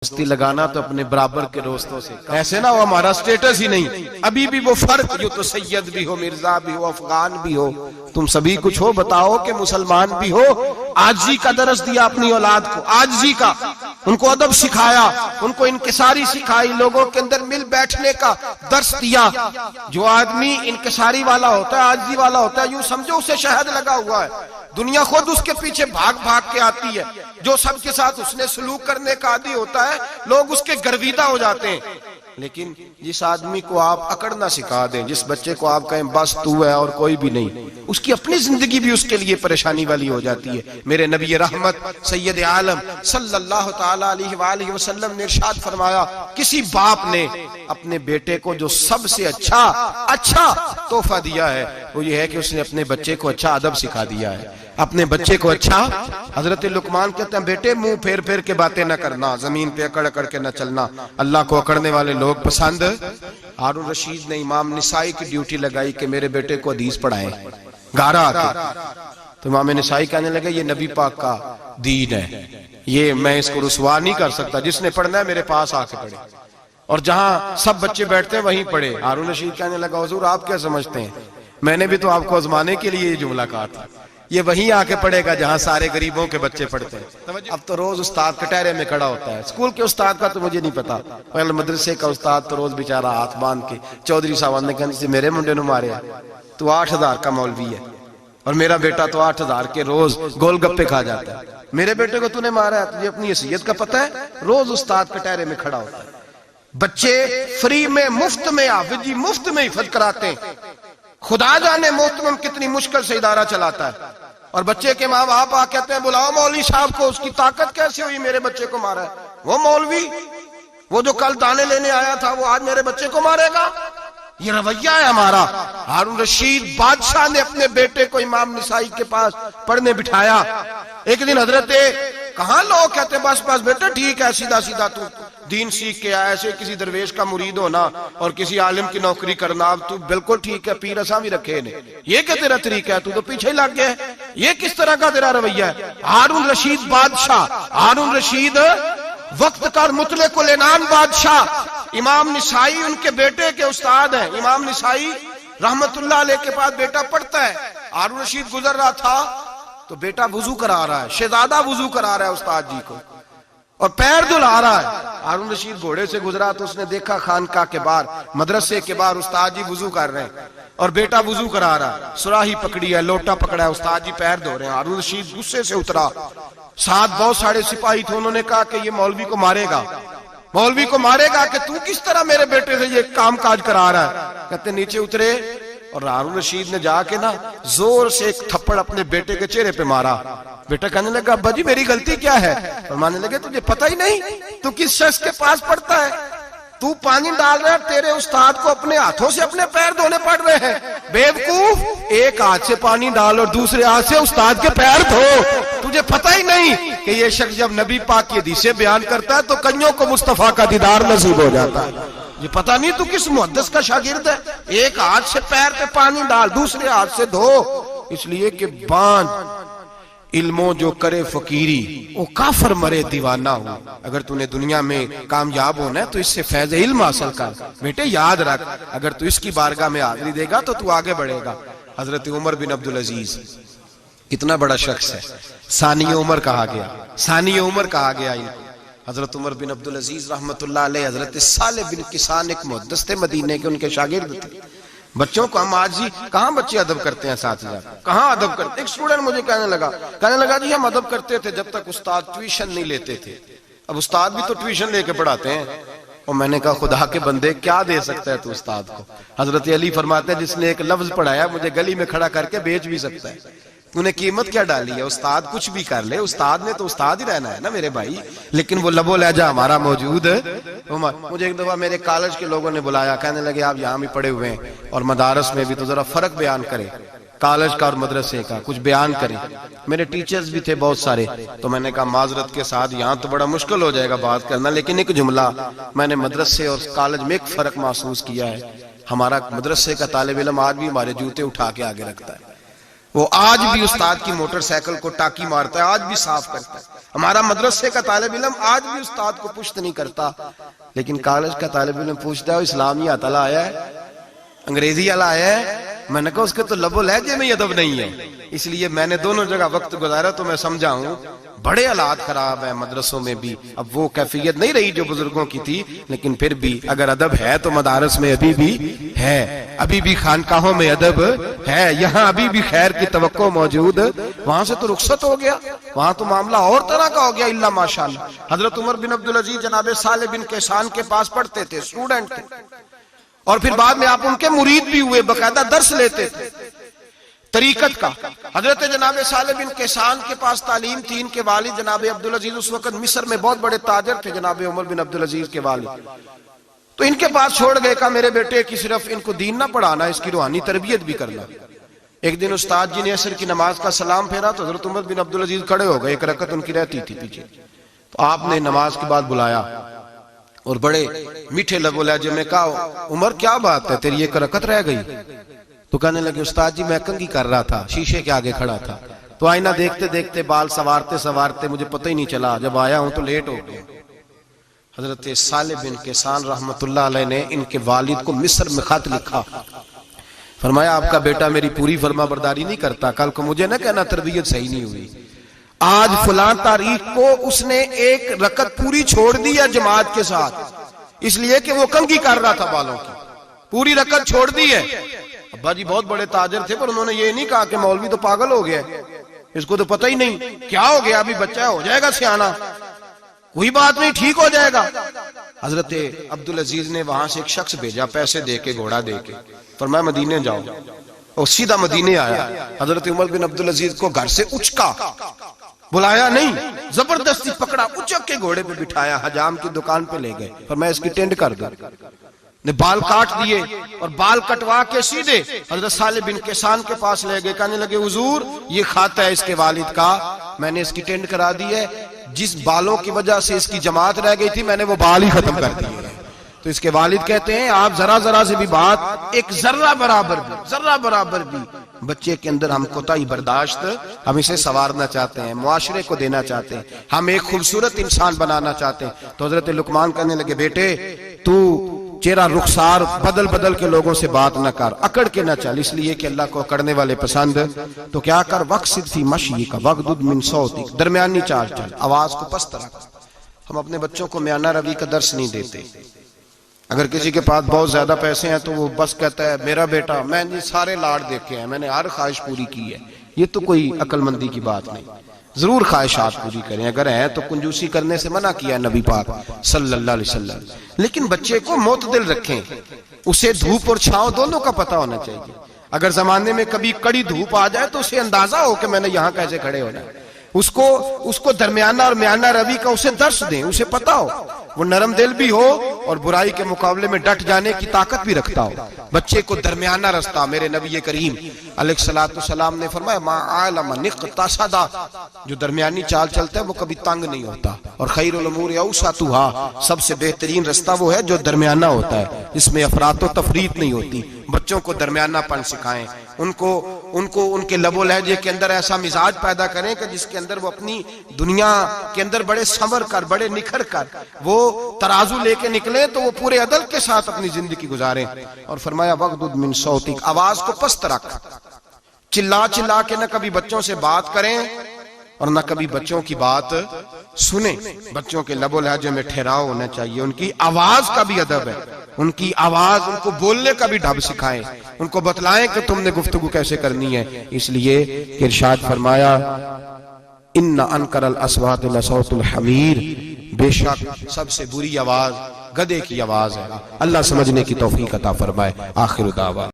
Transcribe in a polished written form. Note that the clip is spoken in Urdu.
دوستی لگانا تو اپنے برابر کے دوستوں سے، ایسے نہ وہ ہمارا سٹیٹس ہی نہیں، ابھی بھی وہ فرق جو تو سید بھی ہو، مرزا بھی ہو، افغان بھی ہو، تم سبھی کچھ ہو، بتاؤ کہ مسلمان بھی ہو۔ عاجزی کا درس دیا اپنی اولاد کو، عاجزی کا، ان کو ادب سکھایا، ان کو انکساری سکھائی، لوگوں کے اندر مل بیٹھنے کا درس دیا۔ جو آدمی انکساری والا ہوتا ہے، عاجزی والا ہوتا ہے، یوں سمجھو اسے شہد لگا ہوا ہے، دنیا خود اس کے پیچھے بھاگ بھاگ کے آتی ہے۔ جو سب کے ساتھ اس نے سلوک کرنے کا عادی ہوتا ہے، لوگ اس کے گرویدہ ہو جاتے ہیں۔ لیکن جس آدمی کو آپ اکڑنا سکھا دیں، جس بچے کو آپ کہیں بس تو ہے اور کوئی بھی نہیں، اس کی اپنی زندگی بھی اس کے لیے پریشانی والی ہو جاتی ہے۔ میرے نبی رحمت سید عالم صلی اللہ تعالی علیہ وآلہ وسلم نے ارشاد فرمایا، کسی باپ نے اپنے بیٹے کو جو سب سے اچھا تحفہ دیا ہے وہ یہ ہے کہ اس نے اپنے بچے کو اچھا ادب سکھا دیا ہے، اپنے بچے کو اچھا۔ حضرت لقمان کہتے ہیں بیٹے منہ پھیر پھیر کے باتیں نہ کرنا، زمین پہ اکڑ اکڑ کے نہ چلنا، اللہ کو اکڑنے والے لوگ پسند۔ ہارون رشید نے امام نسائی کی ڈیوٹی لگائی کہ میرے بیٹے کو حدیث پڑھائیں گارا آتے، تو امام نسائی کہنے لگے یہ نبی پاک کا دین ہے، یہ میں اس کو رسوا نہیں کر سکتا، جس نے پڑھنا ہے میرے پاس آ کے پڑھے، اور جہاں سب بچے بیٹھتے ہیں وہیں پڑھے۔ ہارون رشید کہنے لگا حضور آپ کیا سمجھتے ہیں، میں نے بھی تو آپ کو آزمانے کے لیے یہ جملہ کہا تھا، یہ وہیں آ کے پڑھے گا جہاں سارے غریبوں کے بچے پڑھتے ہیں۔ اب تو روز استاد کٹہرے میں کھڑا ہوتا ہے، اسکول کے استاد کا تو مجھے نہیں پتا، پہلے مدرسے کا استاد تو روز بیچارہ ہاتھ باندھ کے چودھری صاحب نے کہا میرے منڈے نو مارے تو 8000 کا مولوی ہے، اور میرا بیٹا تو 8000 کے روز گول گپے کھا جاتا ہے، میرے بیٹے کو تو نے مارا ہے، تجھے اپنی حیثیت کا پتہ ہے؟ روز استاد کٹہرے میں کھڑا ہوتا ہے۔ بچے فری میں مفت میں حافظ جی مفت میں حفظ کراتے ہیں، خدا جانے محترم کتنی مشکل سے ادارہ چلاتا ہے، اور بچے کے ماں باپ آ کہتے ہیں بلاؤ مولوی صاحب کو، اس کی طاقت کیسے ہوئی میرے بچے کو مارا ہے؟ وہ مولوی وہ جو کل دانے لینے آیا تھا وہ آج میرے بچے کو مارے گا؟ یہ رویہ ہے ہمارا۔ ہارون رشید بادشاہ نے اپنے بیٹے کو امام نسائی کے پاس پڑھنے بٹھایا۔ ایک دن حضرت کہاں لوگ کہتے بس بس بیٹا ٹھیک ہے، سیدھا سیدھا تو دین سیکھ کے آیا، ایسے کسی درویش کا مرید ہونا اور کسی عالم کی نوکری کرنا، اب تو بالکل ٹھیک ہے، پیر اساں بھی رکھے نے، یہ کہ تیرا طریقہ ہے، تو پیچھے لگ گیا ہے، یہ کس طرح کا تیرا رویہ ہے؟ ہارون رشید بادشاہ، ہارون رشید وقت کا مطلق العنان بادشاہ، امام نسائی ان کے بیٹے کے استاد ہیں، امام نسائی رحمت اللہ علیہ کے پاس بیٹا پڑھتا ہے۔ ہارون رشید گزر رہا تھا تو بیٹا وضو کرا رہا ہے، شہزادہ وضو کرا رہا ہے استاد جی کو، اور پیر دھلا رہا ہے۔ ہارون رشید گھوڑے سے گزرا تو اس نے دیکھا خانقاہ کے باہر، مدرسے کے باہر استاد جی وضو کر رہے ہیں اور بیٹا وضو کرا رہا ہے، سراہی پکڑی ہے، لوٹا پکڑا ہے، استاد جی پیر دھو رہے ہیں۔ ہارون رشید غصے سے اترا، ساتھ بہت سارے سپاہی تھے، انہوں نے کہا کہ یہ مولوی کو مارے گا، مولوی کو مارے گا کہ تو کس طرح میرے بیٹے سے یہ کام کاج کرا رہا ہے؟ کہتے نیچے اترے اور ہارون رشید نے جا کے نا زور سے ایک تھپڑ اپنے بیٹے کے چہرے پہ مارا۔ بیٹا کہنے لگا ابا جی میری غلطی کیا ہے؟ فرمانے لگے تجھے پتہ ہی نہیں تو کس شخص کے پاس پڑھتا ہے؟ تو پانی ڈال رہا ہے، تیرے استاد کو اپنے ہاتھوں سے اپنے پیر دھونے پڑ رہے ہیں، بیوقوف، ایک ہاتھ سے پانی ڈال اور دوسرے ہاتھ سے استاد کے پیر دھو، تجھے پتہ ہی نہیں کہ یہ شخص جب نبی پاک کی حدیثیں بیان کرتا ہے تو کئیوں کو مصطفیٰ کا دیدار نصیب ہو جاتا ہے۔ یہ پتہ نہیں تو کس محدث کا شاگرد ہے، ایک ہاتھ سے پیر پہ پانی ڈال دوسرے ہاتھ سے دھو، اس لیے کہ بان علموں جو کرے فقیری وہ کافر مرے دیوانہ ہو۔ اگر تو نے دنیا میں کامیاب ہونا ہے تو اس سے فیض علم حاصل کر، بیٹے یاد رکھ، اگر تو اس کی بارگاہ میں حاضری دے گا تو تو آگے بڑھے گا۔ حضرت عمر بن عبدالعزیز کتنا بڑا شخص ہے، ثانی عمر کہا گیا، ثانی عمر کہا گیا۔ حضرت عمر بن عبدالعزیز رحمت اللہ علیہ، حضرت صالح بن کسان ایک محدث تھے مدینے کے، ان کے شاگرد تھے۔ بچوں کو ہم آج ہی کہاں بچے ادب کرتے ہیں ساتھ جا، کہاں ادب کرتے؟ ایک اسٹوڈنٹ مجھے کہنے لگا جی ہم ادب کرتے تھے جب تک استاد ٹیوشن نہیں لیتے تھے، اب استاد بھی تو ٹیوشن لے کے پڑھاتے ہیں۔ اور میں نے کہا خدا کے بندے کیا دے سکتا ہے تو استاد کو؟ حضرت علی فرماتے ہیں جس نے ایک لفظ پڑھایا مجھے گلی میں کھڑا کر کے بیچ بھی سکتا ہے، تو نے قیمت کیا ڈالی ہے؟ استاد کچھ بھی کر لے، استاد نے تو استاد ہی رہنا ہے نا میرے بھائی، لیکن وہ لب و لہجہ ہمارا موجود ہے۔ مجھے ایک دفعہ میرے کالج کے لوگوں نے بلایا، کہنے لگے آپ یہاں بھی پڑھے ہوئے ہیں اور مدارس میں بھی، تو ذرا فرق بیان کریں کالج کا اور مدرسے کا، کچھ بیان کریں۔ میرے ٹیچرز بھی تھے بہت سارے، تو میں نے کہا معذرت کے ساتھ یہاں تو بڑا مشکل ہو جائے گا بات کرنا، لیکن ایک جملہ میں نے مدرسے اور کالج میں ایک فرق محسوس کیا ہے۔ ہمارا مدرسے کا طالب علم آج بھی ہمارے جوتے اٹھا کے آگے رکھتا ہے، وہ آج بھی استاد کی موٹر سائیکل کو ٹاکی مارتا ہے، آج بھی صاف کرتا ہے۔ ہمارا مدرسے کا طالب علم آج بھی استاد کو پشت نہیں کرتا، لیکن کالج کا طالب علم پوچھتا ہے اسلامی آتلا آیا ہے، انگریزی والا آیا ہے، میں نے کہا اس کے تو لب و لہجے میں ادب نہیں ہے۔ اس لیے میں نے دونوں جگہ وقت گزارا تو میں سمجھا ہوں بڑے حالات خراب ہیں مدرسوں میں بھی۔ اب وہ کیفیت نہیں رہی جو بزرگوں کی تھی، لیکن پھر بھی اگر ادب ہے تو مدارس میں ابھی بھی ہے، ابھی بھی خانقاہوں میں ادب ہے، یہاں ابھی بھی خیر کی توقع موجود۔ وہاں سے تو رخصت ہو گیا، وہاں تو معاملہ اور طرح کا ہو گیا الا ماشاءاللہ۔ حضرت عمر بن عبدالعزیز جناب صالح بن کیسان کے پاس پڑھتے تھے، اسٹوڈنٹ تھے، اور پھر بعد میں آپ ان کے مرید بھی ہوئے، باقاعدہ درس لیتے تھے طریقت کا۔ حضرت جناب صالح بن کیسان کے پاس تعلیم تھی، ان کے والد جناب عبدالعزیز اس وقت مصر میں بہت بڑے تاجر تھے، جناب عمر بن عبدالعزیز کے والد، تو ان کے پاس چھوڑ گئے، کہا میرے بیٹے کی صرف ان کو دین نہ پڑھانا، اس کی روحانی تربیت بھی کرنا۔ ایک دن استاد جی نے عصر کی نماز کا سلام پھیرا تو حضرت عمر بن عبدالعزیز کھڑے ہو گئے، ایک رکعت ان کی رہتی تھی پیچھے، تو آپ نے نماز کے بعد بلایا اور بڑے میٹھے لب و لہجے میں کہا عمر کیا بات ہے تیری ایک رکعت رہ گئی؟ تو کہنے لگے استاد جی میں کنگھی کر رہا تھا، شیشے کے آگے کھڑا تھا، تو آئینہ دیکھتے دیکھتے بال سوارتے سوارتے مجھے پتہ ہی نہیں چلا، جب آیا ہوں تو لیٹ ہو گیا۔ حضرت صالح بن کیسان رحمت اللہ علیہ نے ان کے والد کو مصر میں خط لکھا، فرمایا آپ کا بیٹا میری پوری فرما برداری نہیں کرتا، کل کو مجھے نہ کہنا تربیت صحیح نہیں ہوئی۔ آج فلاں تاریخ کو اس نے ایک رکعت پوری چھوڑ دی ہے جماعت کے ساتھ، اس لیے کہ وہ کنگھی کر رہا تھا بالوں کی، پوری رکعت چھوڑ دی ہے۔ ابا جی بہت بڑے تاجر تھے، پر انہوں نے یہ نہیں کہا کہ مولوی تو پاگل ہو گیا، اس کو تو پتہ ہی نہیں کیا ہو گیا، ابھی بچہ ہو جائے گا سیانا، کوئی بات نہیں ٹھیک ہو جائے گا۔ حضرت عبدالعزیز نے وہاں سے ایک شخص بھیجا پیسے دے کے، گھوڑا دے کے، فرمایا مدینے جاؤ، اور سیدھا مدینے آیا۔ حضرت عمر بن عبدالعزیز کو گھر سے اچکا، بلایا نہیں، زبردستی پکڑا، اچک کے گھوڑے پہ بٹھایا، حجام کی دکان پہ لے گئے، فرمایا اس کی ٹینڈ کر دو، نے بال کاٹ دیے اور بال کٹوا کے سیدھے حضرت صالح بن کیسان کے پاس لے گئے، کہنے لگے حضور یہ کھاتا ہے اس کے والد کا، میں نے اس کی ٹینڈ کرا دی ہے، جس بالوں کی وجہ سے اس کی جماعت رہ گئی تھی میں نے وہ بال ہی ختم کر دیے۔ تو اس کے والد کہتے ہیں آپ ذرا ذرا سے بھی بات، ایک ذرہ برابر بھی بچے کے اندر ہم کوتاہی برداشت، ہم اسے سنوارنا چاہتے ہیں، معاشرے کو دینا چاہتے ہیں، ہم ایک خوبصورت انسان بنانا چاہتے ہیں۔ تو حضرت لقمان کہنے لگے بیٹے تو چہرہ رخسار بدل بدل کے لوگوں سے بات نہ کر، اکڑ کے نہ چل، اس لیے کہ اللہ کو اکڑنے والے پسند، تو کیا کر وقصد فی مشیک وغضض من صوتک، درمیانی چال چل، آواز کو پست رکھ۔ ہم اپنے بچوں کو میانہ روی کا درس نہیں دیتے۔ اگر کسی کے پاس بہت زیادہ پیسے ہیں تو وہ بس کہتا ہے میرا بیٹا، میں نے سارے لاڑ دیکھے ہیں، میں نے ہر خواہش پوری کی ہے، یہ تو کوئی عقل مندی کی بات نہیں۔ ضرور خواہشات پوری کریں، اگر ہیں تو کنجوسی کرنے سے منع کیا ہے نبی پاک صلی اللہ علیہ وسلم، لیکن بچے کو معتدل رکھیں، اسے دھوپ اور چھاؤں دونوں کا پتہ ہونا چاہیے۔ اگر زمانے میں کبھی کڑی دھوپ آ جائے تو اسے اندازہ ہو کہ میں نے یہاں کیسے کھڑے ہونا ہے، اس کو درمیانہ اور میانہ روی کا اسے درس دیں، اسے پتہ ہو، وہ نرم دل بھی ہو اور برائی کے مقابلے میں ڈٹ جانے کی طاقت بھی رکھتا ہو۔ بچے کو درمیانہ رستہ، میرے نبی کریم علیہ الصلوۃ والسلام نے فرمایا ما عالم نقتصد، جو درمیانی چال چلتا ہے وہ کبھی تنگ نہیں ہوتا، اور خیر الامور اوسطھا، سب سے بہترین رستہ وہ ہے جو درمیانہ ہوتا ہے، اس میں افراط و تفریط نہیں ہوتی۔ بچوں کو درمیانہ پن سکھائیں، ان کے لب و لہجے کے اندر ایسا مزاج پیدا کریں کہ جس کے اندر وہ اپنی دنیا کے اندر بڑے سنور کر، بڑے نکھر کر وہ ترازو لے کے نکلیں تو وہ پورے عدل کے ساتھ اپنی زندگی گزاریں۔ اور فرمایا وغضض من صوتک، آواز کو پست رکھ، چلا چلا کے نہ کبھی بچوں سے بات کریں اور نہ کبھی بچوں کی بات سنیں۔ بچوں کے لب و لہجے میں ٹھہراؤ ہونا چاہیے، ان کی آواز کا بھی ادب ہے، ان کی آواز، ان کو بولنے کا بھی ڈھب سکھائیں، ان کو بتلائیں کہ تم نے گفتگو کیسے کرنی ہے۔ اس لیے کہ ارشاد فرمایا ان انکر الاصوات لصوت الحمیر، بے شک سب سے بری آواز گدھے کی آواز ہے۔ اللہ سمجھنے کی توفیق عطا فرمائے۔ آخر دعوانا